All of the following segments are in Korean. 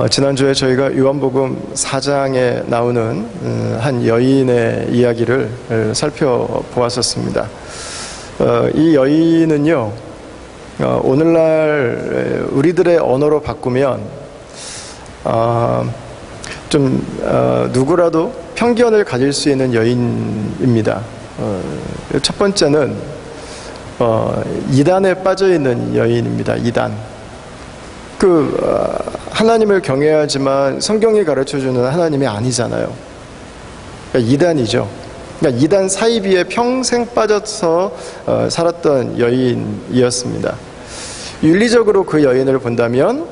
지난주에 저희가 요한복음 4장에 나오는 한 여인의 이야기를 살펴보았었습니다. 이 여인은요, 오늘날 우리들의 언어로 바꾸면 누구라도 편견을 가질 수 있는 여인입니다. 첫 번째는 이단에 빠져있는 여인입니다. 이단. 하나님을 경외하지만 성경이 가르쳐주는 하나님이 아니잖아요. 그러니까 이단이죠. 그러니까 이단 사이비에 평생 빠져서 살았던 여인이었습니다. 윤리적으로 그 여인을 본다면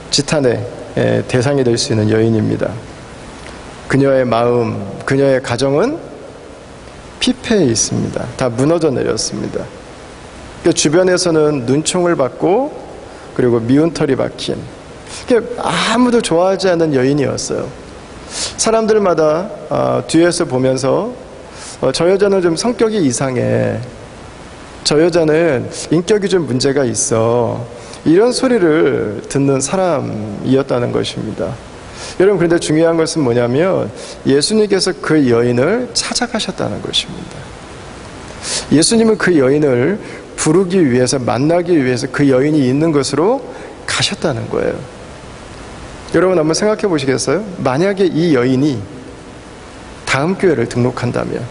지탄의 대상이 될 수 있는 여인입니다. 그녀의 마음, 그녀의 가정은 피폐해 있습니다. 다 무너져 내렸습니다. 그러니까 주변에서는 눈총을 받고 그리고 미운 털이 박힌, 아무도 좋아하지 않는 여인이었어요. 사람들마다 뒤에서 보면서 저 여자는 좀 성격이 이상해, 저 여자는 인격이 좀 문제가 있어, 이런 소리를 듣는 사람이었다는 것입니다. 여러분, 그런데 중요한 것은 뭐냐면 예수님께서 그 여인을 찾아가셨다는 것입니다. 예수님은 그 여인을 부르기 위해서, 만나기 위해서 그 여인이 있는 곳으로 가셨다는 거예요. 여러분, 한번 생각해 보시겠어요? 만약에 이 여인이 다음 교회를 등록한다면,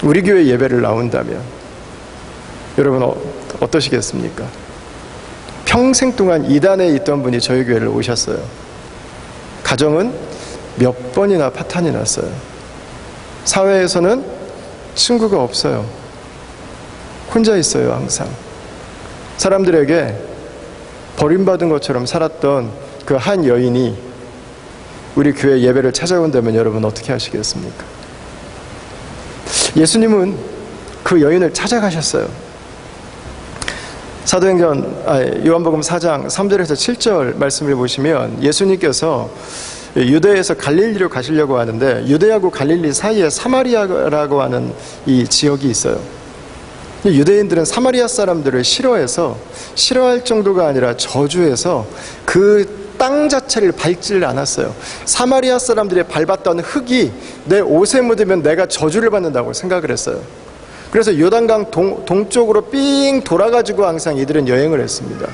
우리 교회 예배를 나온다면 여러분 어떠시겠습니까? 평생 동안 이단에 있던 분이 저희 교회를 오셨어요. 가정은 몇 번이나 파탄이 났어요. 사회에서는 친구가 없어요. 혼자 있어요. 항상 사람들에게 버림받은 것처럼 살았던 그 한 여인이 우리 교회 예배를 찾아온다면 여러분 어떻게 하시겠습니까? 예수님은 그 여인을 찾아가셨어요. 요한복음 4장 3절에서 7절 말씀을 보시면 예수님께서 유대에서 갈릴리로 가시려고 하는데, 유대하고 갈릴리 사이에 사마리아라고 하는 이 지역이 있어요. 유대인들은 사마리아 사람들을 싫어할 정도가 아니라 저주해서 그 땅 자체를 밟지를 않았어요. 사마리아 사람들이 밟았던 흙이 내 옷에 묻으면 내가 저주를 받는다고 생각을 했어요. 그래서 요단강 동쪽으로 삥 돌아가지고 항상 이들은 여행을 했습니다.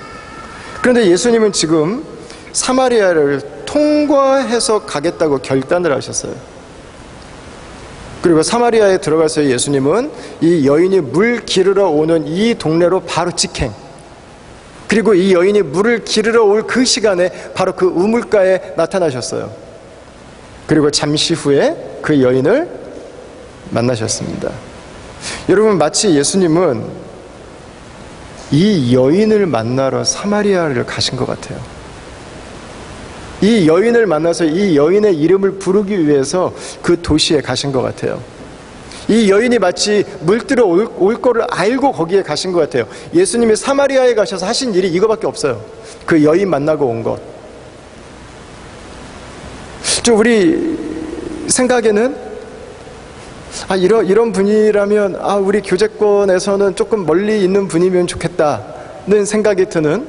그런데 예수님은 지금 사마리아를 통과해서 가겠다고 결단을 하셨어요. 그리고 사마리아에 들어가서 예수님은 이 여인이 물 기르러 오는 이 동네로 바로 직행, 그리고 이 여인이 물을 기르러 올 그 시간에 바로 그 우물가에 나타나셨어요. 그리고 잠시 후에 그 여인을 만나셨습니다. 여러분, 마치 예수님은 이 여인을 만나러 사마리아를 가신 것 같아요. 이 여인을 만나서 이 여인의 이름을 부르기 위해서 그 도시에 가신 것 같아요. 이 여인이 마치 물들어 올 거를 알고 거기에 가신 것 같아요. 예수님이 사마리아에 가셔서 하신 일이 이거밖에 없어요. 그 여인 만나고 온 것. 우리 생각에는 이런 분이라면 우리 교제권에서는 조금 멀리 있는 분이면 좋겠다는 생각이 드는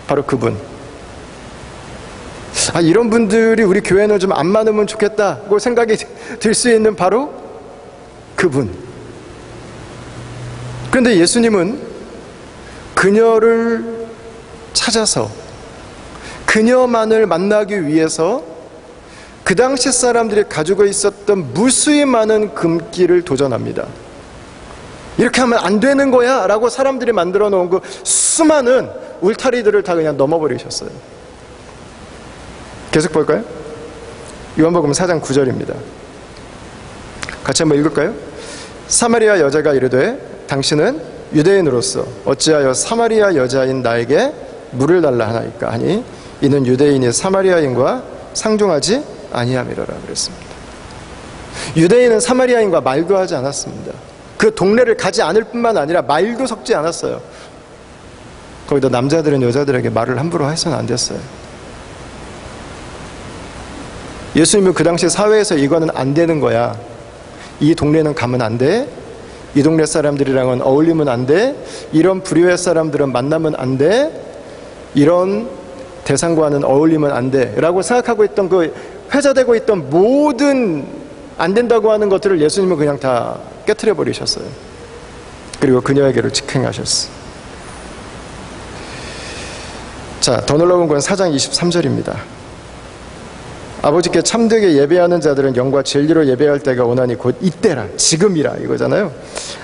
바로 그분. 이런 분들이 우리 교회는 좀 안 많으면 좋겠다고 생각이 들 수 있는 바로 그분. 그런데 예수님은 그녀를 찾아서 그녀만을 만나기 위해서 그 당시 사람들이 가지고 있었던 무수히 많은 금기를 도전합니다. 이렇게 하면 안 되는 거야 라고 사람들이 만들어 놓은 그 수많은 울타리들을 다 그냥 넘어버리셨어요. 계속 볼까요? 요한복음 4장 9절입니다. 같이 한번 읽을까요? 사마리아 여자가 이르되 당신은 유대인으로서 어찌하여 사마리아 여자인 나에게 물을 달라 하나이까 하니 이는 유대인이 사마리아인과 상종하지 아니함이라라 그랬습니다. 유대인은 사마리아인과 말도 하지 않았습니다. 그 동네를 가지 않을 뿐만 아니라 말도 섞지 않았어요. 거기다 남자들은 여자들에게 말을 함부로 해서는 안 됐어요. 예수님은 그 당시 사회에서 이거는 안 되는 거야, 이 동네는 가면 안 돼, 이 동네 사람들이랑은 어울리면 안 돼, 이런 부류의 사람들은 만나면 안 돼, 이런 대상과는 어울리면 안 돼라고 생각하고 있던 그 회자되고 있던 모든 안 된다고 하는 것들을 예수님은 그냥 다 깨트려 버리셨어요. 그리고 그녀에게로 직행하셨어요. 자, 더 놀라운 건 4장 23절입니다. 아버지께 참되게 예배하는 자들은 영과 진리로 예배할 때가 오나니 곧 이때라, 지금이라 이거잖아요.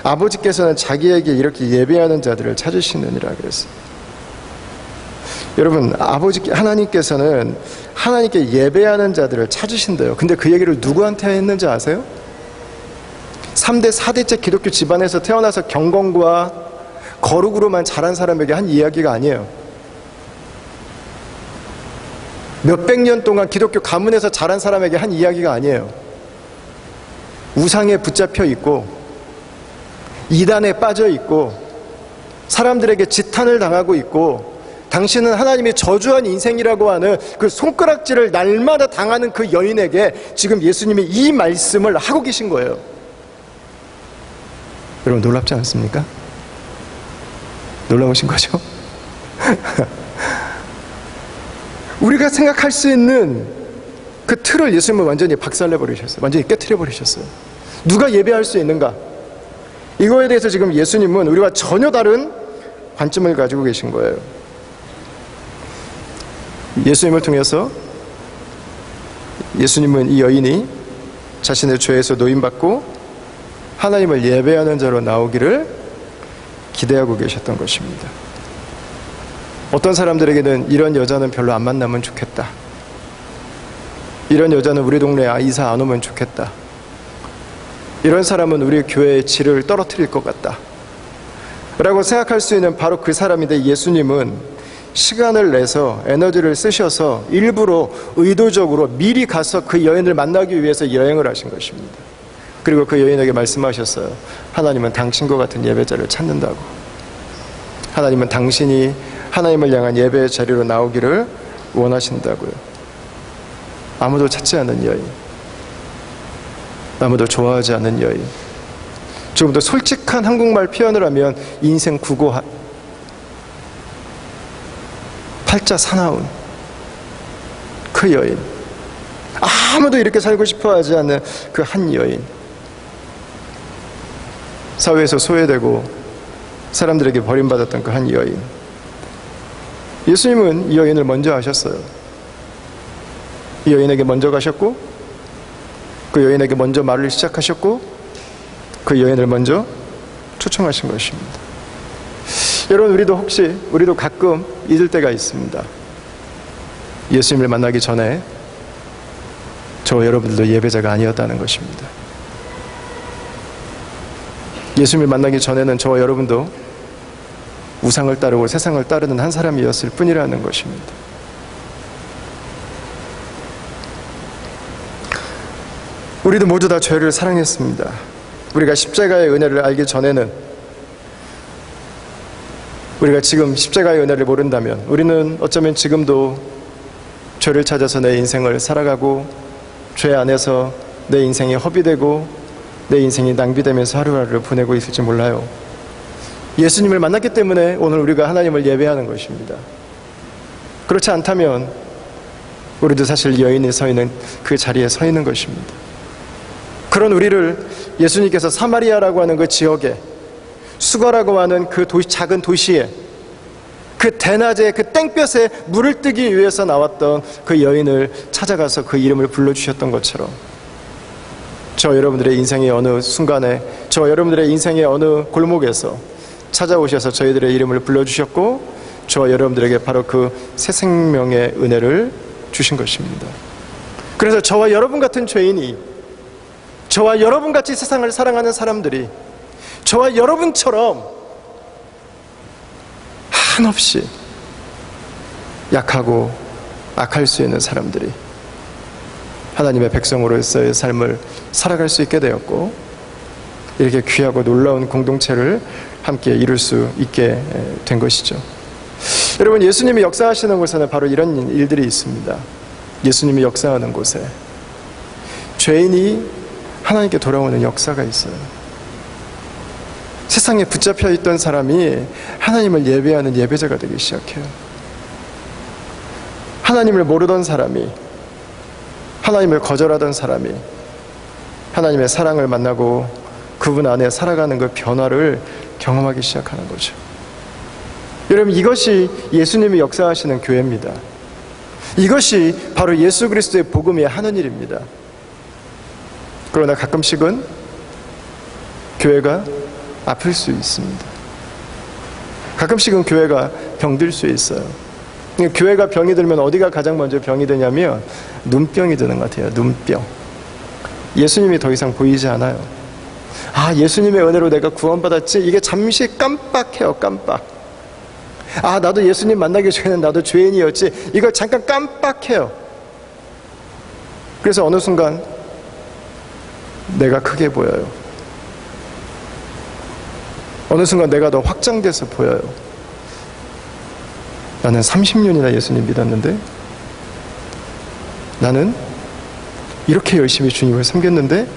아버지께서는 자기에게 이렇게 예배하는 자들을 찾으시느니라 그랬어요. 여러분, 하나님께서는 하나님께 예배하는 자들을 찾으신대요. 근데 그 얘기를 누구한테 했는지 아세요? 3대, 4대째 기독교 집안에서 태어나서 경건과 거룩으로만 자란 사람에게 한 이야기가 아니에요. 몇백 년 동안 기독교 가문에서 자란 사람에게 한 이야기가 아니에요. 우상에 붙잡혀 있고 이단에 빠져 있고 사람들에게 지탄을 당하고 있고 당신은 하나님이 저주한 인생이라고 하는 그 손가락질을 날마다 당하는 그 여인에게 지금 예수님이 이 말씀을 하고 계신 거예요. 여러분, 놀랍지 않습니까? 놀라우신 거죠? 우리가 생각할 수 있는 그 틀을 예수님은 완전히 박살내버리셨어요. 완전히 깨트려버리셨어요. 누가 예배할 수 있는가? 이거에 대해서 지금 예수님은 우리와 전혀 다른 관점을 가지고 계신 거예요. 예수님을 통해서 예수님은 이 여인이 자신의 죄에서 노임받고 하나님을 예배하는 자로 나오기를 기대하고 계셨던 것입니다. 어떤 사람들에게는 이런 여자는 별로 안 만나면 좋겠다. 이런 여자는 우리 동네에 이사 안 오면 좋겠다. 이런 사람은 우리 교회의 질을 떨어뜨릴 것 같다. 라고 생각할 수 있는 바로 그 사람인데 예수님은 시간을 내서 에너지를 쓰셔서 일부러 의도적으로 미리 가서 그 여인을 만나기 위해서 여행을 하신 것입니다. 그리고 그 여인에게 말씀하셨어요. 하나님은 당신과 같은 예배자를 찾는다고. 하나님은 당신이 하나님을 향한 예배의 자리로 나오기를 원하신다고요. 아무도 찾지 않는 여인, 아무도 좋아하지 않는 여인, 조금 더 솔직한 한국말 표현을 하면 인생 구고한, 팔자 사나운 그 여인, 아무도 이렇게 살고 싶어 하지 않는 그 한 여인, 사회에서 소외되고 사람들에게 버림받았던 그 한 여인. 예수님은 이 여인을 먼저 하셨어요. 이 여인에게 먼저 가셨고 그 여인에게 먼저 말을 시작하셨고 그 여인을 먼저 초청하신 것입니다. 여러분, 우리도 가끔 잊을 때가 있습니다. 예수님을 만나기 전에 저와 여러분들도 예배자가 아니었다는 것입니다. 예수님을 만나기 전에는 저와 여러분도 우상을 따르고 세상을 따르는 한 사람이었을 뿐이라는 것입니다. 우리도 모두 다 죄를 사랑했습니다. 우리가 십자가의 은혜를 알기 전에는, 우리가 지금 십자가의 은혜를 모른다면 우리는 어쩌면 지금도 죄를 찾아서 내 인생을 살아가고 죄 안에서 내 인생이 허비되고 내 인생이 낭비되면서 하루하루를 보내고 있을지 몰라요. 예수님을 만났기 때문에 오늘 우리가 하나님을 예배하는 것입니다. 그렇지 않다면 우리도 사실 여인이 서 있는 그 자리에 서 있는 것입니다. 그런 우리를 예수님께서 사마리아라고 하는 그 지역에, 수거라고 하는 그 작은 도시에, 그 대낮에 그 땡볕에 물을 뜨기 위해서 나왔던 그 여인을 찾아가서 그 이름을 불러주셨던 것처럼 저 여러분들의 인생의 어느 순간에, 저 여러분들의 인생의 어느 골목에서 찾아오셔서 저희들의 이름을 불러주셨고 저와 여러분들에게 바로 그 새 생명의 은혜를 주신 것입니다. 그래서 저와 여러분 같은 죄인이, 저와 여러분같이 세상을 사랑하는 사람들이, 저와 여러분처럼 한없이 약하고 악할 수 있는 사람들이 하나님의 백성으로서의 삶을 살아갈 수 있게 되었고 이렇게 귀하고 놀라운 공동체를 함께 이룰 수 있게 된 것이죠. 여러분, 예수님이 역사하시는 곳에는 바로 이런 일들이 있습니다. 예수님이 역사하는 곳에 죄인이 하나님께 돌아오는 역사가 있어요. 세상에 붙잡혀 있던 사람이 하나님을 예배하는 예배자가 되기 시작해요. 하나님을 모르던 사람이, 하나님을 거절하던 사람이 하나님의 사랑을 만나고 그분 안에 살아가는 그 변화를 경험하기 시작하는 거죠. 여러분, 이것이 예수님이 역사하시는 교회입니다. 이것이 바로 예수 그리스도의 복음이 하는 일입니다. 그러나 가끔씩은 교회가 아플 수 있습니다. 가끔씩은 교회가 병들 수 있어요. 교회가 병이 들면 어디가 가장 먼저 병이 드냐면 눈병이 드는 것 같아요. 눈병. 예수님이 더 이상 보이지 않아요. 아, 예수님의 은혜로 내가 구원받았지? 이게 잠시 깜빡해요. 깜빡. 아, 나도 예수님 만나기 전에는 나도 죄인이었지? 이걸 잠깐 깜빡해요. 그래서 어느 순간 내가 크게 보여요. 어느 순간 내가 더 확장돼서 보여요. 나는 30년이나 예수님 믿었는데, 나는 이렇게 열심히 주님을 섬겼는데,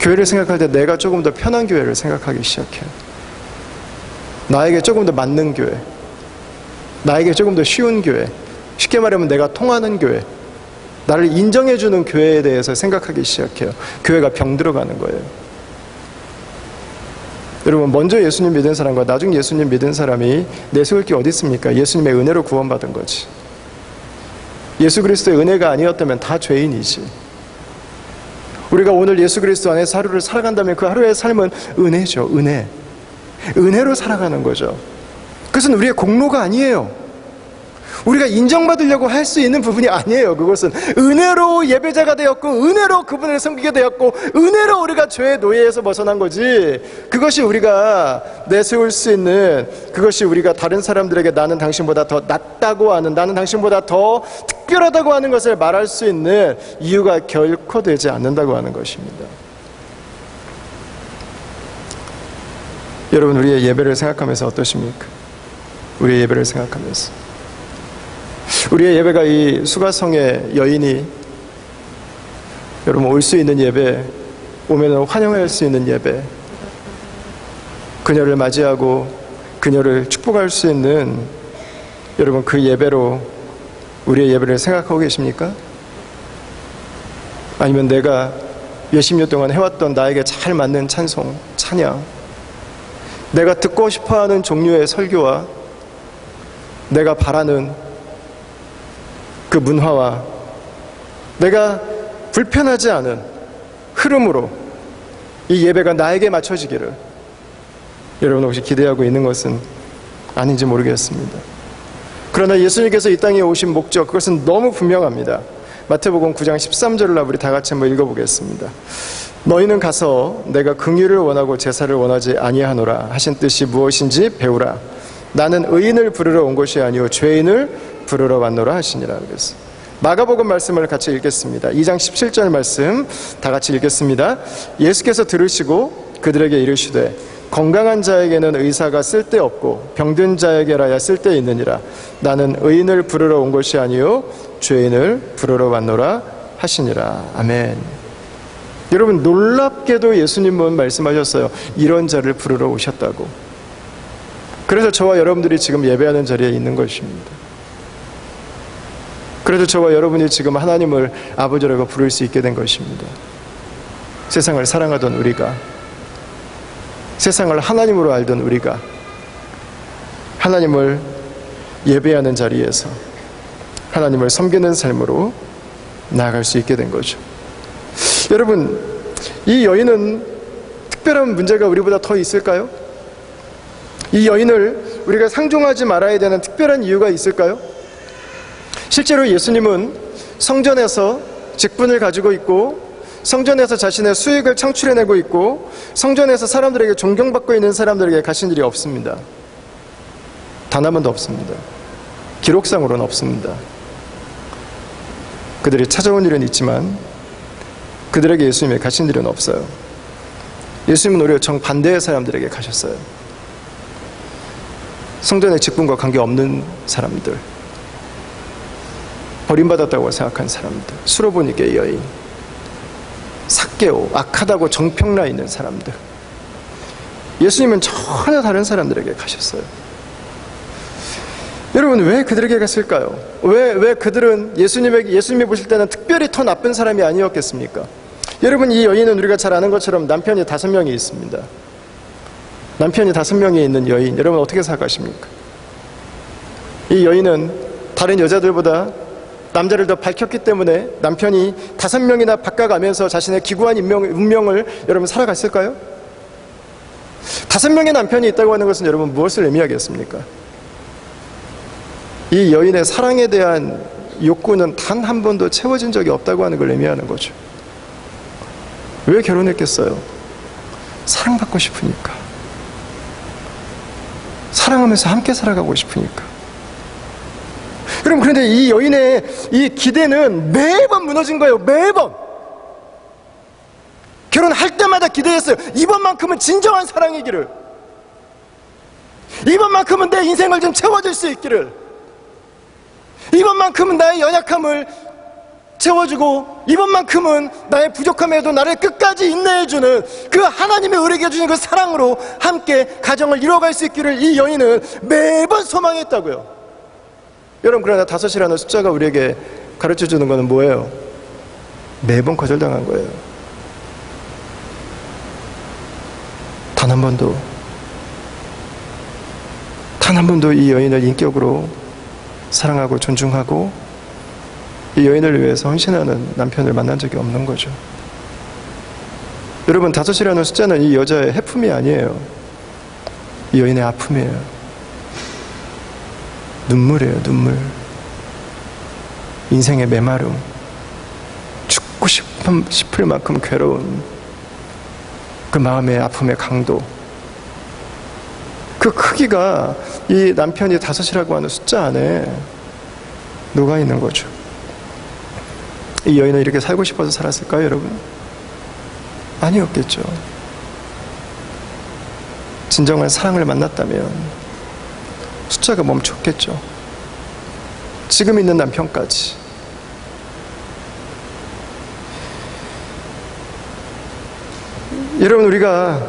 교회를 생각할 때 내가 조금 더 편한 교회를 생각하기 시작해요. 나에게 조금 더 맞는 교회, 나에게 조금 더 쉬운 교회, 쉽게 말하면 내가 통하는 교회, 나를 인정해주는 교회에 대해서 생각하기 시작해요. 교회가 병들어가는 거예요. 여러분, 먼저 예수님 믿은 사람과 나중 예수님 믿은 사람이 내세울 게 어디 있습니까? 예수님의 은혜로 구원받은 거지. 예수 그리스도의 은혜가 아니었다면 다 죄인이지. 우리가 오늘 예수 그리스도 안에서 하루를 살아간다면 그 하루의 삶은 은혜죠. 은혜. 은혜로 살아가는 거죠. 그것은 우리의 공로가 아니에요. 우리가 인정받으려고 할 수 있는 부분이 아니에요. 그것은 은혜로 예배자가 되었고, 은혜로 그분을 섬기게 되었고, 은혜로 우리가 죄의 노예에서 벗어난 거지. 그것이 우리가 내세울 수 있는, 그것이 우리가 다른 사람들에게 나는 당신보다 더 낫다고 하는, 나는 당신보다 더 특별하다고 하는 것을 말할 수 있는 이유가 결코 되지 않는다고 하는 것입니다. 여러분, 우리의 예배를 생각하면서 어떠십니까? 우리의 예배를 생각하면서 우리의 예배가 이 수가성의 여인이 여러분 올 수 있는 예배, 오면 환영할 수 있는 예배, 그녀를 맞이하고 그녀를 축복할 수 있는 여러분 그 예배로 우리의 예배를 생각하고 계십니까? 아니면 내가 몇십 년 동안 해왔던 나에게 잘 맞는 찬송, 찬양, 내가 듣고 싶어하는 종류의 설교와 내가 바라는 그 문화와 내가 불편하지 않은 흐름으로 이 예배가 나에게 맞춰지기를 여러분 혹시 기대하고 있는 것은 아닌지 모르겠습니다. 그러나 예수님께서 이 땅에 오신 목적, 그것은 너무 분명합니다. 마태복음 9장 13절을 우리 다 같이 한번 읽어보겠습니다. 너희는 가서 내가 긍휼을 원하고 제사를 원하지 아니하노라 하신 뜻이 무엇인지 배우라. 나는 의인을 부르러 온 것이 아니오 죄인을 부르러 왔노라 하시니라. 그랬어요. 마가복음 말씀을 같이 읽겠습니다. 2장 17절 말씀 다 같이 읽겠습니다. 예수께서 들으시고 그들에게 이르시되 건강한 자에게는 의사가 쓸데없고 병든 자에게라야 쓸데있느니라. 나는 의인을 부르러 온 것이 아니요 죄인을 부르러 왔노라 하시니라. 아멘. 여러분, 놀랍게도 예수님은 말씀하셨어요. 이런 자를 부르러 오셨다고. 그래서 저와 여러분들이 지금 예배하는 자리에 있는 것입니다. 그래서 저와 여러분이 지금 하나님을 아버지라고 부를 수 있게 된 것입니다. 세상을 사랑하던 우리가, 세상을 하나님으로 알던 우리가 하나님을 예배하는 자리에서 하나님을 섬기는 삶으로 나아갈 수 있게 된 거죠. 여러분, 이 여인은 특별한 문제가 우리보다 더 있을까요? 이 여인을 우리가 상종하지 말아야 되는 특별한 이유가 있을까요? 실제로 예수님은 성전에서 직분을 가지고 있고 성전에서 자신의 수익을 창출해내고 있고 성전에서 사람들에게 존경받고 있는 사람들에게 가신 일이 없습니다. 단 한 번도 없습니다. 기록상으로는 없습니다. 그들이 찾아온 일은 있지만 그들에게 예수님이 가신 일은 없어요. 예수님은 오히려 정반대의 사람들에게 가셨어요. 성전의 직분과 관계없는 사람들, 버림받았다고 생각한 사람들, 수로보니게 여인, 삭개오, 악하다고 정평나 있는 사람들, 예수님은 전혀 다른 사람들에게 가셨어요. 여러분, 왜 그들에게 갔을까요? 왜 그들은 예수님이 보실 때는 특별히 더 나쁜 사람이 아니었겠습니까? 여러분, 이 여인은 우리가 잘 아는 것처럼 남편이 5명이 있습니다. 남편이 5명이 있는 여인, 여러분 어떻게 생각하십니까? 이 여인은 다른 여자들보다 남자를 더 밝혔기 때문에 남편이 5명이나 바꿔가면서 자신의 기구한 운명을 여러분 살아갔을까요? 5명의 남편이 있다고 하는 것은 여러분 무엇을 의미하겠습니까? 이 여인의 사랑에 대한 욕구는 단 한 번도 채워진 적이 없다고 하는 걸 의미하는 거죠. 왜 결혼했겠어요? 사랑받고 싶으니까. 사랑하면서 함께 살아가고 싶으니까. 여러분, 그런데 이 여인의 이 기대는 매번 무너진 거예요. 매번. 결혼할 때마다 기대했어요. 이번만큼은 진정한 사랑이기를. 이번만큼은 내 인생을 좀 채워줄 수 있기를. 이번만큼은 나의 연약함을 채워주고, 이번만큼은 나의 부족함에도 나를 끝까지 인내해주는 그 하나님의 우리에게 주신 그 사랑으로 함께 가정을 이뤄갈 수 있기를 이 여인은 매번 소망했다고요. 여러분, 그러나 5이라는 숫자가 우리에게 가르쳐주는 것은 뭐예요? 매번 거절당한 거예요. 단 한 번도 이 여인을 인격으로 사랑하고 존중하고 이 여인을 위해서 헌신하는 남편을 만난 적이 없는 거죠. 여러분, 5이라는 숫자는 이 여자의 해품이 아니에요. 이 여인의 아픔이에요. 눈물이에요. 눈물. 인생의 메마름, 죽고 싶을 만큼 괴로운 그 마음의 아픔의 강도, 그 크기가 이 남편이 5이라고 하는 숫자 안에 녹아 있는 거죠. 이 여인은 이렇게 살고 싶어서 살았을까요, 여러분? 아니었겠죠. 진정한 사랑을 만났다면 숫자가 멈췄겠죠. 지금 있는 남편까지. 여러분, 우리가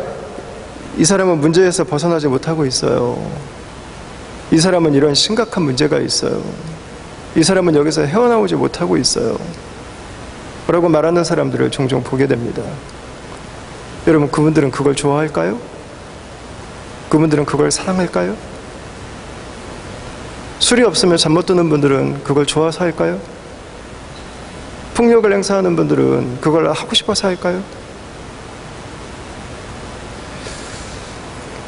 이 사람은 문제에서 벗어나지 못하고 있어요. 이 사람은 이런 심각한 문제가 있어요. 이 사람은 여기서 헤어나오지 못하고 있어요. 라고 말하는 사람들을 종종 보게 됩니다. 여러분, 그분들은 그걸 좋아할까요? 그분들은 그걸 사랑할까요? 술이 없으면 잠 못 드는 분들은 그걸 좋아서 할까요? 폭력을 행사하는 분들은 그걸 하고 싶어서 할까요?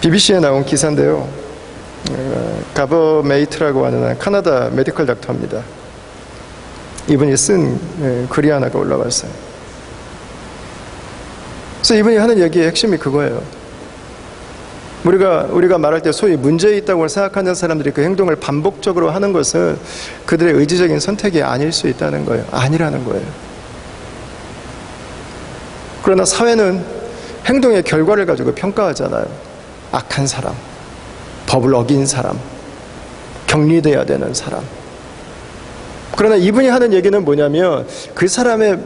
BBC에 나온 기사인데요. 가버메이트라고 하는 카나다 메디컬 닥터입니다. 이분이 쓴 글이 하나가 올라왔어요. 그래서 이분이 하는 얘기의 핵심이 그거예요. 우리가 말할 때 소위 문제 있다고 생각하는 사람들이 그 행동을 반복적으로 하는 것은 그들의 의지적인 선택이 아닐 수 있다는 거예요. 아니라는 거예요. 그러나 사회는 행동의 결과를 가지고 평가하잖아요. 악한 사람, 법을 어긴 사람, 격리돼야 되는 사람. 그러나 이분이 하는 얘기는 뭐냐면 그 사람의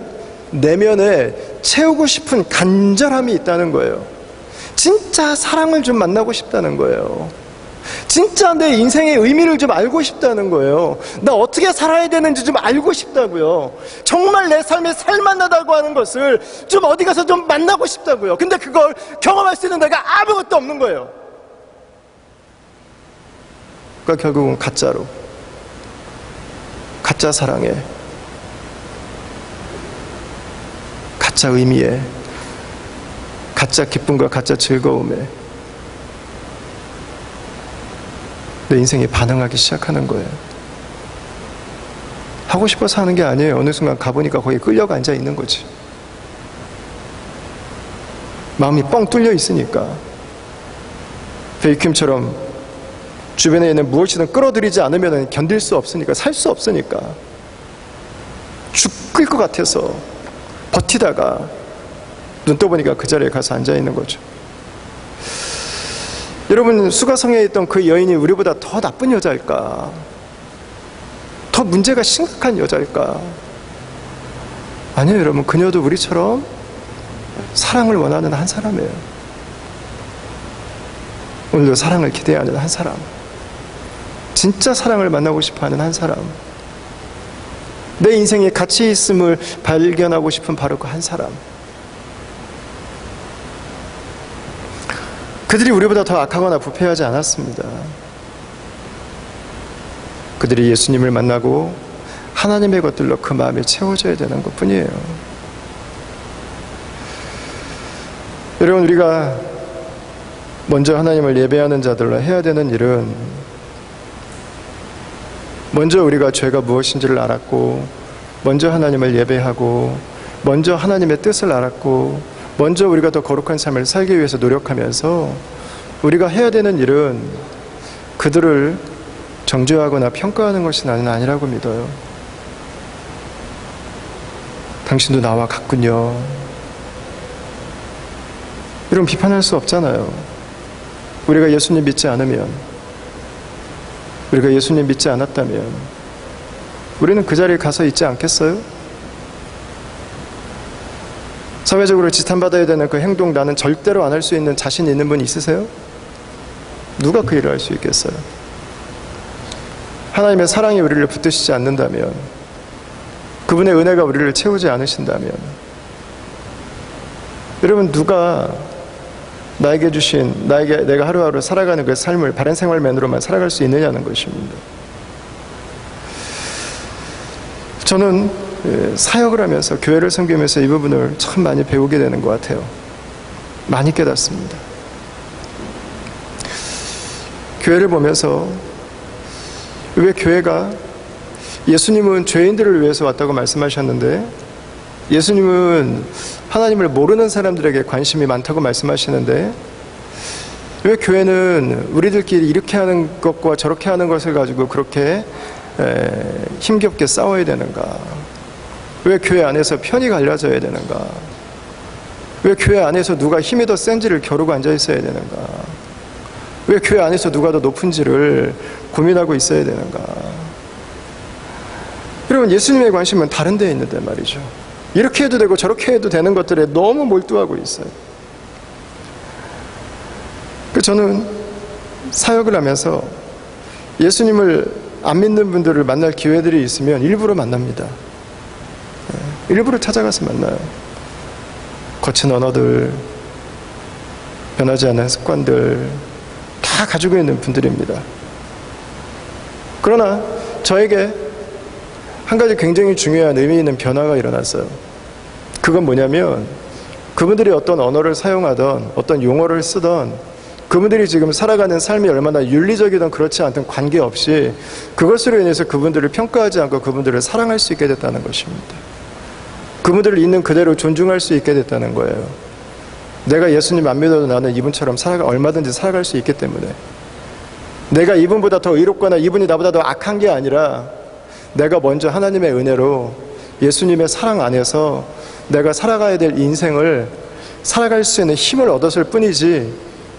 내면에 채우고 싶은 간절함이 있다는 거예요. 진짜 사랑을 좀 만나고 싶다는 거예요. 진짜 내 인생의 의미를 좀 알고 싶다는 거예요. 나 어떻게 살아야 되는지 좀 알고 싶다고요. 정말 내 삶에 살만하다고 하는 것을 좀 어디 가서 좀 만나고 싶다고요. 근데 그걸 경험할 수 있는 데가 아무것도 없는 거예요. 그러니까 결국은 가짜로, 가짜 사랑에, 가짜 의미에, 가짜 기쁨과 가짜 즐거움에 내 인생이 반응하기 시작하는 거예요. 하고 싶어서 하는 게 아니에요. 어느 순간 가보니까 거기 끌려가 앉아 있는 거지. 마음이 뻥 뚫려 있으니까. 베이큐처럼 주변에 있는 무엇이든 끌어들이지 않으면 견딜 수 없으니까, 살 수 없으니까 죽을 것 같아서 버티다가 눈 떠보니까 그 자리에 가서 앉아 있는 거죠. 여러분, 수가성에 있던 그 여인이 우리보다 더 나쁜 여자일까? 더 문제가 심각한 여자일까? 아니요, 여러분. 그녀도 우리처럼 사랑을 원하는 한 사람이에요. 오늘도 사랑을 기대하는 한 사람. 진짜 사랑을 만나고 싶어하는 한 사람, 내 인생에 가치 있음을 발견하고 싶은 바로 그 한 사람. 그들이 우리보다 더 악하거나 부패하지 않았습니다. 그들이 예수님을 만나고 하나님의 것들로 그 마음이 채워져야 되는 것뿐이에요. 여러분, 우리가 먼저 하나님을 예배하는 자들로 해야 되는 일은, 먼저 우리가 죄가 무엇인지를 알았고, 먼저 하나님을 예배하고, 먼저 하나님의 뜻을 알았고, 먼저 우리가 더 거룩한 삶을 살기 위해서 노력하면서 우리가 해야 되는 일은 그들을 정죄하거나 평가하는 것이 나는 아니라고 믿어요. 당신도 나와 같군요. 이런 비판할 수 없잖아요. 우리가 예수님 믿지 않으면, 우리가 예수님 믿지 않았다면 우리는 그 자리에 가서 있지 않겠어요? 사회적으로 지탄받아야 되는 그 행동, 나는 절대로 안 할 수 있는 자신 있는 분 있으세요? 누가 그 일을 할 수 있겠어요? 하나님의 사랑이 우리를 붙드시지 않는다면, 그분의 은혜가 우리를 채우지 않으신다면, 여러분, 누가 나에게 주신, 내가 하루하루 살아가는 그 삶을 바른 생활만으로만 살아갈 수 있느냐는 것입니다. 저는 사역을 하면서, 교회를 섬기면서 이 부분을 참 많이 배우게 되는 것 같아요. 많이 깨닫습니다. 교회를 보면서, 왜 교회가, 예수님은 죄인들을 위해서 왔다고 말씀하셨는데, 예수님은 하나님을 모르는 사람들에게 관심이 많다고 말씀하시는데, 왜 교회는 우리들끼리 이렇게 하는 것과 저렇게 하는 것을 가지고 그렇게 힘겹게 싸워야 되는가? 왜 교회 안에서 편이 갈라져야 되는가? 왜 교회 안에서 누가 힘이 더 센지를 겨루고 앉아 있어야 되는가? 왜 교회 안에서 누가 더 높은지를 고민하고 있어야 되는가? 여러분, 예수님의 관심은 다른 데에 있는데 말이죠. 이렇게 해도 되고 저렇게 해도 되는 것들에 너무 몰두하고 있어요. 저는 사역을 하면서 예수님을 안 믿는 분들을 만날 기회들이 있으면 일부러 만납니다. 일부러 찾아가서 만나요. 거친 언어들, 변하지 않는 습관들 다 가지고 있는 분들입니다. 그러나 저에게 한 가지 굉장히 중요한 의미 있는 변화가 일어났어요. 그건 뭐냐면, 그분들이 어떤 언어를 사용하던, 어떤 용어를 쓰던, 그분들이 지금 살아가는 삶이 얼마나 윤리적이든 그렇지 않든 관계없이 그것으로 인해서 그분들을 평가하지 않고 그분들을 사랑할 수 있게 됐다는 것입니다. 그분들을 있는 그대로 존중할 수 있게 됐다는 거예요. 내가 예수님 안 믿어도 나는 이분처럼 얼마든지 살아갈 수 있기 때문에, 내가 이분보다 더 의롭거나 이분이 나보다 더 악한 게 아니라, 내가 먼저 하나님의 은혜로 예수님의 사랑 안에서 내가 살아가야 될 인생을 살아갈 수 있는 힘을 얻었을 뿐이지,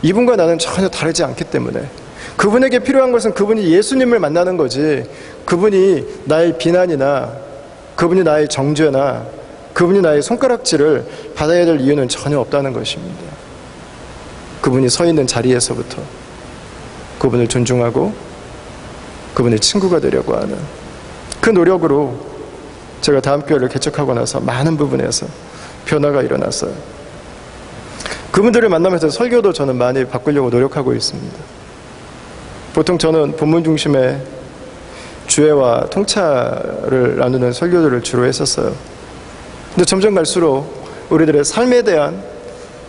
이분과 나는 전혀 다르지 않기 때문에, 그분에게 필요한 것은 그분이 예수님을 만나는 거지, 그분이 나의 비난이나 그분이 나의 정죄나 그분이 나의 손가락질을 받아야 될 이유는 전혀 없다는 것입니다. 그분이 서 있는 자리에서부터 그분을 존중하고 그분의 친구가 되려고 하는 그 노력으로 제가 다음 교회를 개척하고 나서 많은 부분에서 변화가 일어났어요. 그분들을 만나면서 설교도 저는 많이 바꾸려고 노력하고 있습니다. 보통 저는 본문 중심의 주애와 통찰을 나누는 설교들을 주로 했었어요. 근데 점점 갈수록 우리들의 삶에 대한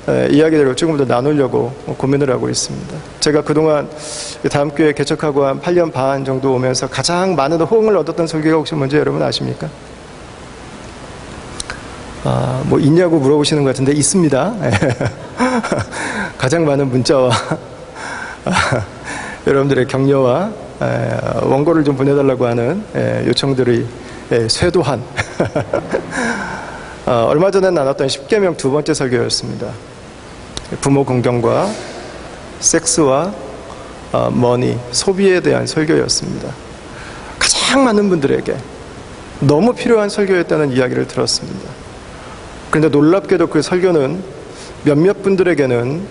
이야기들을 조금 더 나누려고 고민을 하고 있습니다. 제가 그동안 다음 교회 개척하고 한 8년 반 정도 오면서 가장 많은 호응을 얻었던 설교가 혹시 뭔지 여러분 아십니까? 뭐 있냐고 물어보시는 것 같은데 있습니다. 가장 많은 문자와 여러분들의 격려와 원고를 좀 보내달라고 하는 요청들이 쇄도한 얼마 전에 나눴던 10계명 두 번째 설교였습니다. 부모 공경과 섹스와 머니, 소비에 대한 설교였습니다. 가장 많은 분들에게 너무 필요한 설교였다는 이야기를 들었습니다. 그런데 놀랍게도 그 설교는 몇몇 분들에게는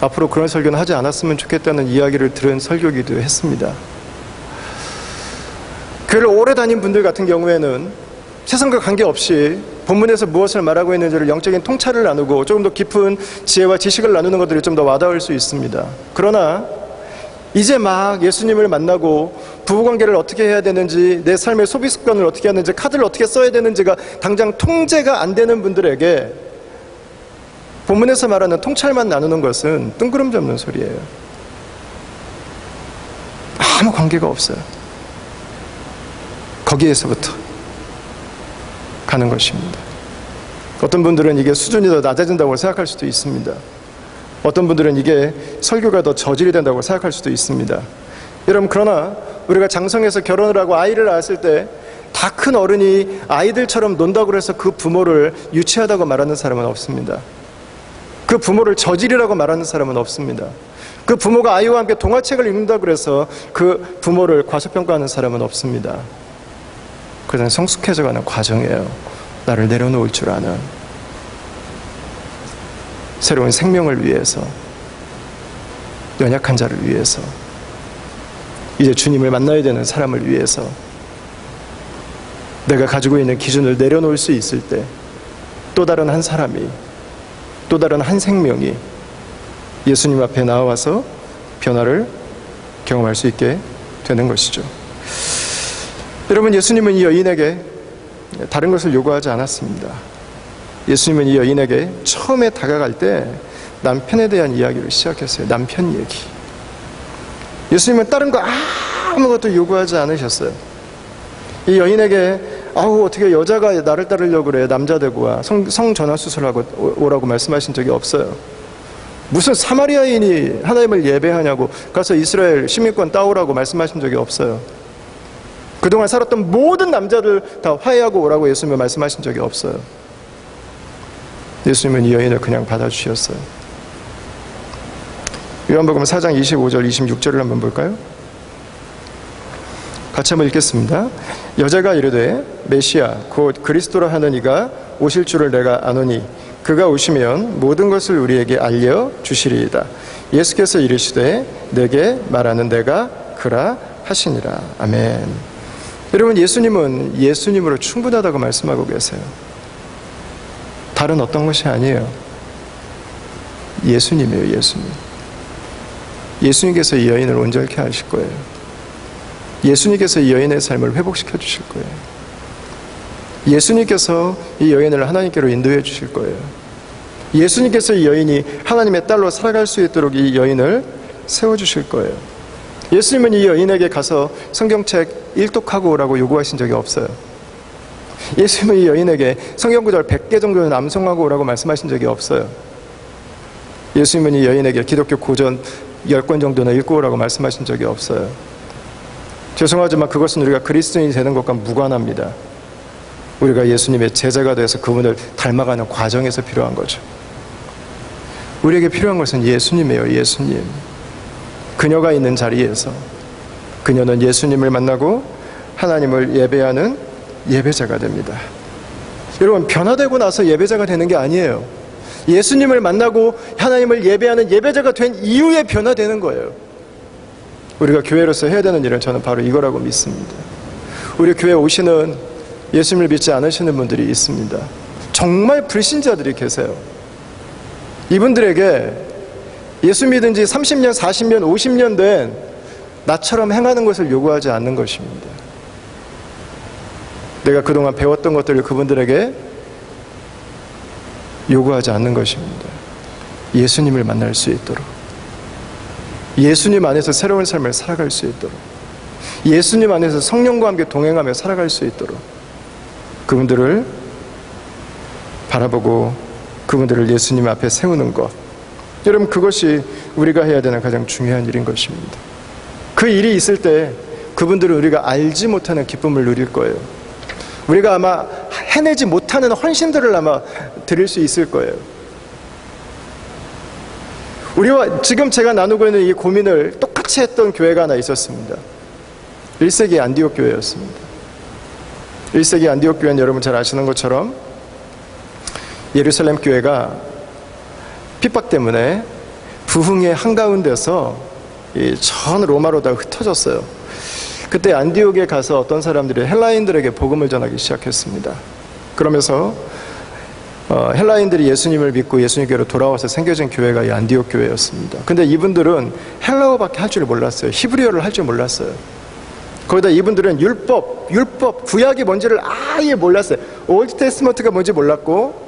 앞으로 그런 설교는 하지 않았으면 좋겠다는 이야기를 들은 설교기도 했습니다. 교회를 오래 다닌 분들 같은 경우에는 세상과 관계없이 본문에서 무엇을 말하고 있는지를 영적인 통찰을 나누고 조금 더 깊은 지혜와 지식을 나누는 것들이 좀 더 와닿을 수 있습니다. 그러나 이제 막 예수님을 만나고 부부관계를 어떻게 해야 되는지, 내 삶의 소비 습관을 어떻게 하는지, 카드를 어떻게 써야 되는지가 당장 통제가 안 되는 분들에게 본문에서 말하는 통찰만 나누는 것은 뜬구름 잡는 소리예요. 아무 관계가 없어요. 거기에서부터 가는 것입니다. 어떤 분들은 이게 수준이 더 낮아진다고 생각할 수도 있습니다. 어떤 분들은 이게 설교가 더 저질이 된다고 생각할 수도 있습니다. 여러분, 그러나 우리가 장성해서 결혼을 하고 아이를 낳았을 때 다 큰 어른이 아이들처럼 논다고 해서 그 부모를 유치하다고 말하는 사람은 없습니다. 그 부모를 저질이라고 말하는 사람은 없습니다. 그 부모가 아이와 함께 동화책을 읽는다고 해서 그 부모를 과소평가하는 사람은 없습니다. 그것은 성숙해져가는 과정이에요. 나를 내려놓을 줄 아는, 새로운 생명을 위해서, 연약한 자를 위해서, 이제 주님을 만나야 되는 사람을 위해서 내가 가지고 있는 기준을 내려놓을 수 있을 때 또 다른 한 사람이, 또 다른 한 생명이 예수님 앞에 나와서 변화를 경험할 수 있게 되는 것이죠. 여러분, 예수님은 이 여인에게 다른 것을 요구하지 않았습니다. 예수님은 이 여인에게 처음에 다가갈 때 남편에 대한 이야기를 시작했어요. 남편 얘기. 예수님은 다른 거 아무것도 요구하지 않으셨어요. 이 여인에게 어떻게 여자가 나를 따르려고 그래, 남자 되고 와, 성전환수술하고 오라고 말씀하신 적이 없어요. 무슨 사마리아인이 하나님을 예배하냐고 가서 이스라엘 시민권 따오라고 말씀하신 적이 없어요. 그동안 살았던 모든 남자들 다 화해하고 오라고 예수님은 말씀하신 적이 없어요. 예수님은 이 여인을 그냥 받아주셨어요. 요한복음 4장 25절 26절을 한번 볼까요? 같이 한번 읽겠습니다. 여자가 이르되 메시아 곧 그리스도라 하는 이가 오실 줄을 내가 아노니 그가 오시면 모든 것을 우리에게 알려주시리이다. 예수께서 이르시되 내게 말하는 내가 그라 하시니라. 아멘. 여러분, 예수님은 예수님으로 충분하다고 말씀하고 계세요. 다른 어떤 것이 아니에요. 예수님이에요. 예수님. 예수님께서 이 여인을 온전케 하실 거예요. 예수님께서 이 여인의 삶을 회복시켜 주실 거예요. 예수님께서 이 여인을 하나님께로 인도해 주실 거예요. 예수님께서 이 여인이 하나님의 딸로 살아갈 수 있도록 이 여인을 세워주실 거예요. 예수님은 이 여인에게 가서 성경책 일독하고 오라고 요구하신 적이 없어요. 예수님은 이 여인에게 성경구절 100개 정도는 암송하고 오라고 말씀하신 적이 없어요. 예수님은 이 여인에게 기독교 고전 10권 정도는 읽고 오라고 말씀하신 적이 없어요. 죄송하지만 그것은 우리가 그리스도인이 되는 것과 무관합니다. 우리가 예수님의 제자가 돼서 그분을 닮아가는 과정에서 필요한 거죠. 우리에게 필요한 것은 예수님이에요. 예수님. 그녀가 있는 자리에서 그녀는 예수님을 만나고 하나님을 예배하는 예배자가 됩니다. 여러분, 변화되고 나서 예배자가 되는 게 아니에요. 예수님을 만나고 하나님을 예배하는 예배자가 된 이후에 변화되는 거예요. 우리가 교회로서 해야 되는 일은 저는 바로 이거라고 믿습니다. 우리 교회에 오시는 예수님을 믿지 않으시는 분들이 있습니다. 정말 불신자들이 계세요. 이분들에게 예수 믿은 지 30년, 40년, 50년 된 나처럼 행하는 것을 요구하지 않는 것입니다. 내가 그동안 배웠던 것들을 그분들에게 요구하지 않는 것입니다. 예수님을 만날 수 있도록, 예수님 안에서 새로운 삶을 살아갈 수 있도록, 예수님 안에서 성령과 함께 동행하며 살아갈 수 있도록 그분들을 바라보고 그분들을 예수님 앞에 세우는 것, 여러분, 그것이 우리가 해야 되는 가장 중요한 일인 것입니다. 그 일이 있을 때 그분들은 우리가 알지 못하는 기쁨을 누릴 거예요. 우리가 아마 해내지 못하는 헌신들을 아마 드릴 수 있을 거예요. 우리와 지금 제가 나누고 있는 이 고민을 똑같이 했던 교회가 하나 있었습니다. 1세기 안디옥 교회였습니다. 1세기 안디옥 교회는 여러분 잘 아시는 것처럼 예루살렘 교회가 핍박 때문에 부흥의 한가운데서 전 로마로 다 흩어졌어요. 그때 안디옥에 가서 어떤 사람들이 헬라인들에게 복음을 전하기 시작했습니다. 그러면서 헬라인들이 예수님을 믿고 예수님께로 돌아와서 생겨진 교회가 이 안디옥 교회였습니다. 근데 이분들은 헬라어밖에 할 줄 몰랐어요. 히브리어를 할 줄 몰랐어요. 거기다 이분들은 율법, 구약이 뭔지를 아예 몰랐어요. 올드 테스트먼트가 뭔지 몰랐고,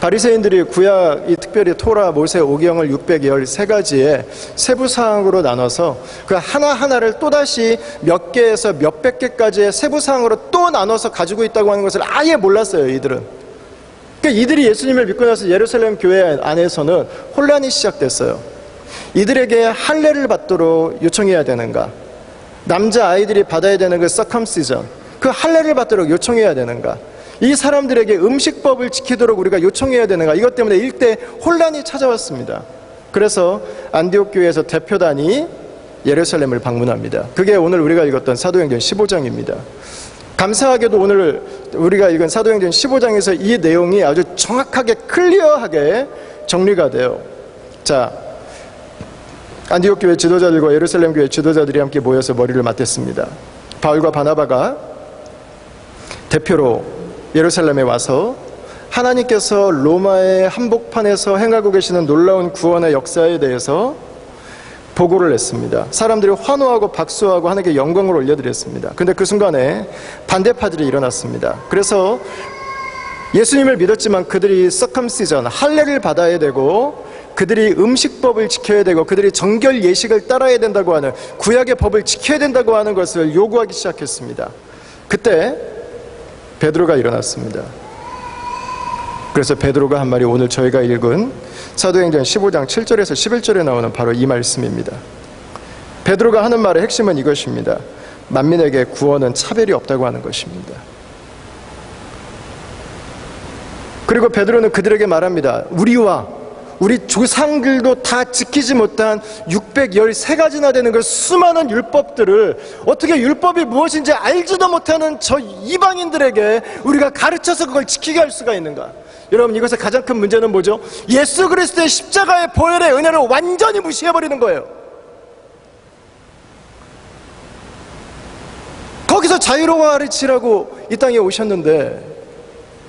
바리새인들이 구약이 특별히 토라, 모세, 오경을 613가지의 세부사항으로 나눠서 그 하나하나를 또다시 몇 개에서 몇백 개까지의 세부사항으로 또 나눠서 가지고 있다고 하는 것을 아예 몰랐어요, 이들은. 그러니까 이들이 예수님을 믿고 나서 예루살렘 교회 안에서는 혼란이 시작됐어요. 이들에게 할례를 받도록 요청해야 되는가? 남자아이들이 받아야 되는 그 서컴시전, 그 할례를 받도록 요청해야 되는가? 이 사람들에게 음식법을 지키도록 우리가 요청해야 되는가? 이것 때문에 일대 혼란이 찾아왔습니다. 그래서 안디옥 교회에서 대표단이 예루살렘을 방문합니다. 그게 오늘 우리가 읽었던 사도행전 15장입니다. 감사하게도 오늘 우리가 읽은 사도행전 15장에서 이 내용이 아주 정확하게 클리어하게 정리가 돼요. 자, 안디옥 교회 지도자들과 예루살렘 교회 지도자들이 함께 모여서 머리를 맞댔습니다. 바울과 바나바가 대표로 예루살렘에 와서 하나님께서 로마의 한복판에서 행하고 계시는 놀라운 구원의 역사에 대해서 보고를 했습니다. 사람들이 환호하고 박수하고 하나님께 영광을 올려드렸습니다. 그런데 그 순간에 반대파들이 일어났습니다. 그래서 예수님을 믿었지만 그들이 서컴시전, 할례를 받아야 되고 그들이 음식법을 지켜야 되고 그들이 정결 예식을 따라야 된다고 하는 구약의 법을 지켜야 된다고 하는 것을 요구하기 시작했습니다. 그때 베드로가 일어났습니다. 그래서 베드로가 한 말이 오늘 저희가 읽은 사도행전 15장 7절에서 11절에 나오는 바로 이 말씀입니다. 베드로가 하는 말의 핵심은 이것입니다. 만민에게 구원은 차별이 없다고 하는 것입니다. 그리고 베드로는 그들에게 말합니다. 우리와 우리 조상들도 다 지키지 못한 613가지나 되는 그 수많은 율법들을 어떻게 율법이 무엇인지 알지도 못하는 저 이방인들에게 우리가 가르쳐서 그걸 지키게 할 수가 있는가? 여러분, 이것의 가장 큰 문제는 뭐죠? 예수 그리스도의 십자가의 보혈의 은혜를 완전히 무시해버리는 거예요. 거기서 자유로워하리라고 이 땅에 오셨는데,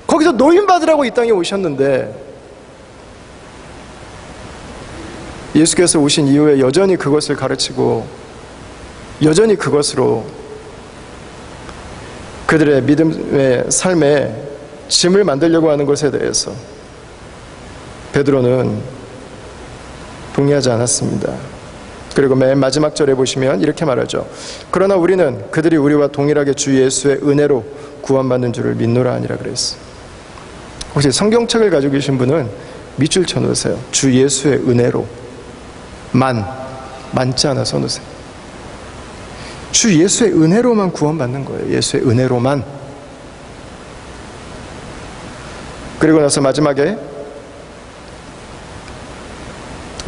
거기서 노임받으라고 이 땅에 오셨는데, 예수께서 오신 이후에 여전히 그것을 가르치고 여전히 그것으로 그들의 믿음의 삶에 짐을 만들려고 하는 것에 대해서 베드로는 동의하지 않았습니다. 그리고 맨 마지막 절에 보시면 이렇게 말하죠. 그러나 우리는 그들이 우리와 동일하게 주 예수의 은혜로 구원받는 줄을 믿노라 하니라 그랬어요. 혹시 성경책을 가지고 계신 분은 밑줄 쳐놓으세요. 주 예수의 은혜로 많지 않아 써놓으세요. 주 예수의 은혜로만 구원받는 거예요. 예수의 은혜로만. 그리고 나서 마지막에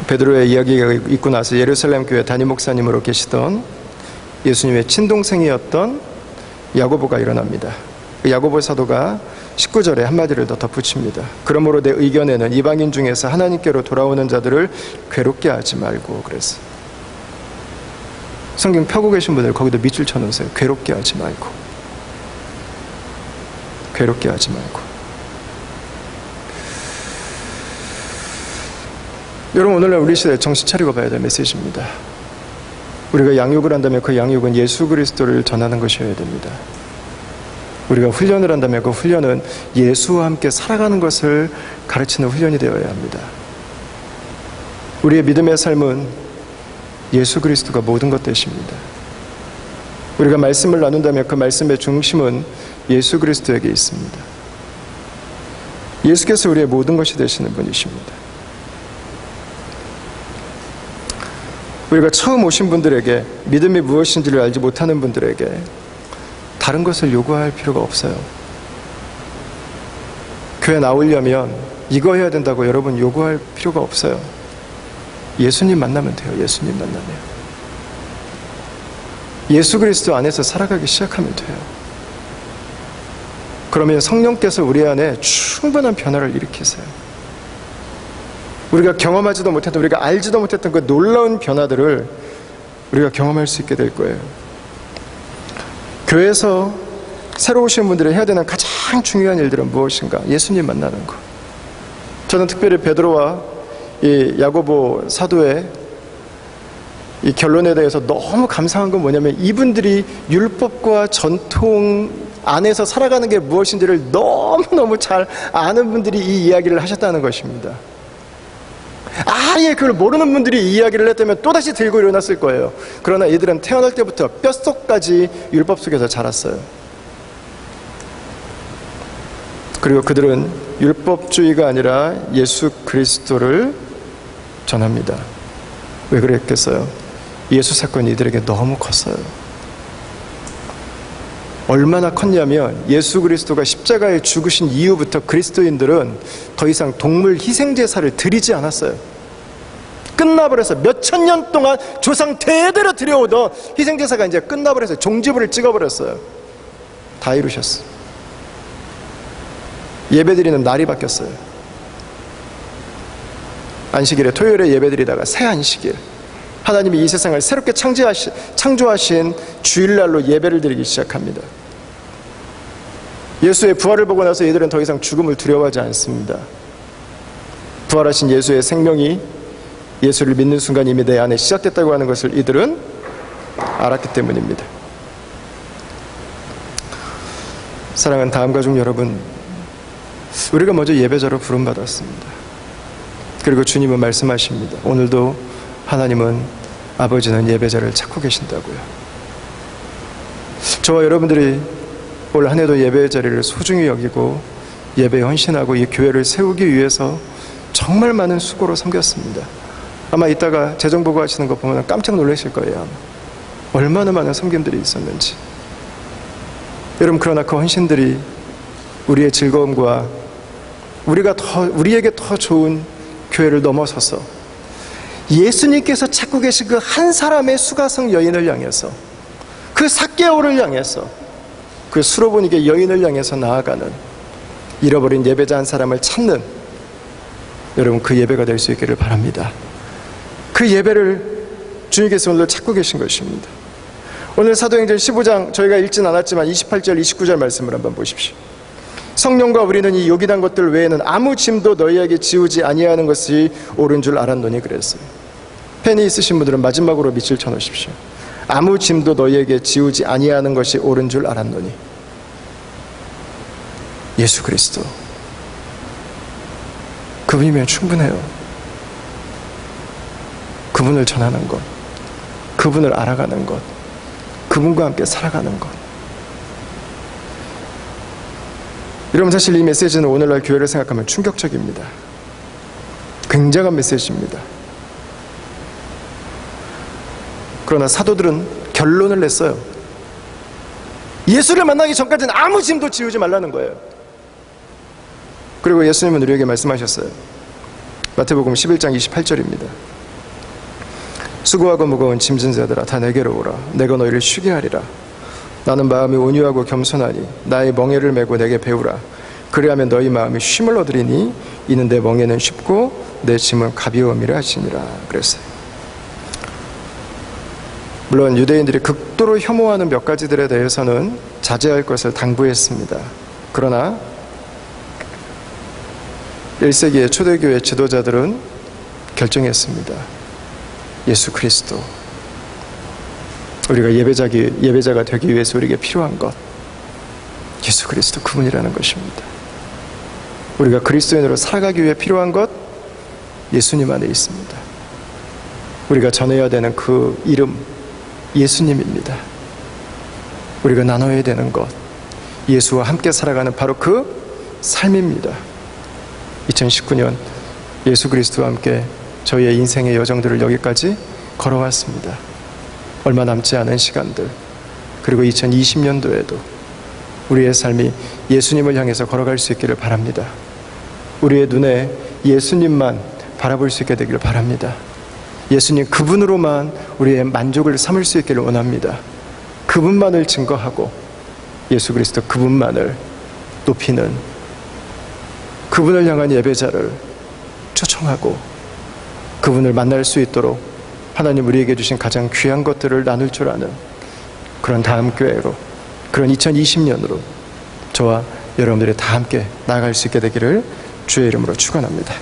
베드로의 이야기가 있고 나서 예루살렘 교회 담임 목사님으로 계시던 예수님의 친동생이었던 야고보가 일어납니다. 야고보 사도가 19절에 한마디를 더 덧붙입니다. 그러므로 내 의견에는 이방인 중에서 하나님께로 돌아오는 자들을 괴롭게 하지 말고 그랬어요. 성경 펴고 계신 분들 거기도 밑줄 쳐놓으세요. 괴롭게 하지 말고. 괴롭게 하지 말고. 여러분, 오늘날 우리 시대에 정신 차리고 봐야 될 메시지입니다. 우리가 양육을 한다면 그 양육은 예수 그리스도를 전하는 것이어야 됩니다. 우리가 훈련을 한다면 그 훈련은 예수와 함께 살아가는 것을 가르치는 훈련이 되어야 합니다. 우리의 믿음의 삶은 예수 그리스도가 모든 것 되십니다. 우리가 말씀을 나눈다면 그 말씀의 중심은 예수 그리스도에게 있습니다. 예수께서 우리의 모든 것이 되시는 분이십니다. 우리가 처음 오신 분들에게, 믿음이 무엇인지를 알지 못하는 분들에게 다른 것을 요구할 필요가 없어요. 교회 나오려면 이거 해야 된다고 여러분 요구할 필요가 없어요. 예수님 만나면 돼요. 예수님 만나면. 예수 그리스도 안에서 살아가기 시작하면 돼요. 그러면 성령께서 우리 안에 충분한 변화를 일으키세요. 우리가 경험하지도 못했던, 우리가 알지도 못했던 그 놀라운 변화들을 우리가 경험할 수 있게 될 거예요. 교회에서 새로 오신 분들이 해야 되는 가장 중요한 일들은 무엇인가? 예수님 만나는 것. 저는 특별히 베드로와 이 야고보 사도의 이 결론에 대해서 너무 감사한 건 뭐냐면, 이분들이 율법과 전통 안에서 살아가는 게 무엇인지를 너무너무 잘 아는 분들이 이 이야기를 하셨다는 것입니다. 아예 그걸 모르는 분들이 이 이야기를 했다면 또다시 들고 일어났을 거예요. 그러나 이들은 태어날 때부터 뼛속까지 율법 속에서 자랐어요. 그리고 그들은 율법주의가 아니라 예수 그리스도를 전합니다. 왜 그랬겠어요? 예수 사건이 이들에게 너무 컸어요. 얼마나 컸냐면, 예수 그리스도가 십자가에 죽으신 이후부터 그리스도인들은 더 이상 동물 희생제사를 드리지 않았어요. 끝나버려서 몇천 년 동안 조상 대대로 드려오던 희생제사가 이제 끝나버려서 종지부를 찍어버렸어요. 다 이루셨어. 예배드리는 날이 바뀌었어요. 안식일에, 토요일에 예배드리다가 새 안식일, 하나님이 이 세상을 새롭게 창조하신 주일날로 예배를 드리기 시작합니다. 예수의 부활을 보고 나서 이들은 더 이상 죽음을 두려워하지 않습니다. 부활하신 예수의 생명이 예수를 믿는 순간 이미 내 안에 시작됐다고 하는 것을 이들은 알았기 때문입니다. 사랑하는 다음 가족 여러분, 우리가 먼저 예배자로 부름받았습니다. 그리고 주님은 말씀하십니다. 오늘도 하나님은, 아버지는 예배자를 찾고 계신다고요. 저와 여러분들이 올 한 해도 예배의 자리를 소중히 여기고 예배에 헌신하고 이 교회를 세우기 위해서 정말 많은 수고로 섬겼습니다. 아마 이따가 재정보고 하시는 거 보면 깜짝 놀라실 거예요. 아마. 얼마나 많은 섬김들이 있었는지. 여러분, 그러나 그 헌신들이 우리의 즐거움과 우리에게 더 좋은 교회를 넘어서서 예수님께서 찾고 계신 그 한 사람의 수가성 여인을 향해서, 그 삭개오를 향해서, 그 수로보니게 여인을 향해서 나아가는, 잃어버린 예배자 한 사람을 찾는, 여러분, 그 예배가 될 수 있기를 바랍니다. 그 예배를 주님께서 오늘 찾고 계신 것입니다. 오늘 사도행전 15장, 저희가 읽진 않았지만 28절 29절 말씀을 한번 보십시오. 성령과 우리는 이 요긴한 것들 외에는 아무 짐도 너희에게 지우지 아니하는 것이 옳은 줄 알았노니 그랬어요. 펜이 있으신 분들은 마지막으로 밑줄 쳐놓으십시오. 아무 짐도 너희에게 지우지 아니하는 것이 옳은 줄 알았노니. 예수 그리스도, 그분이면 충분해요. 그분을 전하는 것, 그분을 알아가는 것, 그분과 함께 살아가는 것. 여러분, 사실 이 메시지는 오늘날 교회를 생각하면 충격적입니다. 굉장한 메시지입니다. 그러나 사도들은 결론을 냈어요. 예수를 만나기 전까지는 아무 짐도 지우지 말라는 거예요. 그리고 예수님은 우리에게 말씀하셨어요. 마태복음 11장 28절입니다. 수고하고 무거운 짐진 자들아, 다 내게로 오라. 내가 너희를 쉬게 하리라. 나는 마음이 온유하고 겸손하니 나의 멍에를 메고 내게 배우라. 그리하면 너희 마음이 쉼을 얻으리니 이는 내 멍에는 쉽고 내 짐은 가벼움이라 하시니라. 그랬어요. 물론 유대인들이 극도로 혐오하는 몇 가지들에 대해서는 자제할 것을 당부했습니다. 그러나 1세기의 초대교회 지도자들은 결정했습니다. 예수 그리스도, 우리가 예배자가 되기 위해서 우리에게 필요한 것, 예수 그리스도, 그분이라는 것입니다. 우리가 그리스도인으로 살아가기 위해 필요한 것, 예수님 안에 있습니다. 우리가 전해야 되는 그 이름, 예수님입니다. 우리가 나눠야 되는 것, 예수와 함께 살아가는 바로 그 삶입니다. 2019년 예수 그리스도와 함께 저희의 인생의 여정들을 여기까지 걸어왔습니다. 얼마 남지 않은 시간들, 그리고 2020년도에도 우리의 삶이 예수님을 향해서 걸어갈 수 있기를 바랍니다. 우리의 눈에 예수님만 바라볼 수 있게 되기를 바랍니다. 예수님 그분으로만 우리의 만족을 삼을 수 있기를 원합니다. 그분만을 증거하고 예수 그리스도 그분만을 높이는, 그분을 향한 예배자를 초청하고 그분을 만날 수 있도록 하나님 우리에게 주신 가장 귀한 것들을 나눌 줄 아는 그런 다음 교회로, 그런 2020년으로 저와 여러분들이 다 함께 나아갈 수 있게 되기를 주의 이름으로 축원합니다.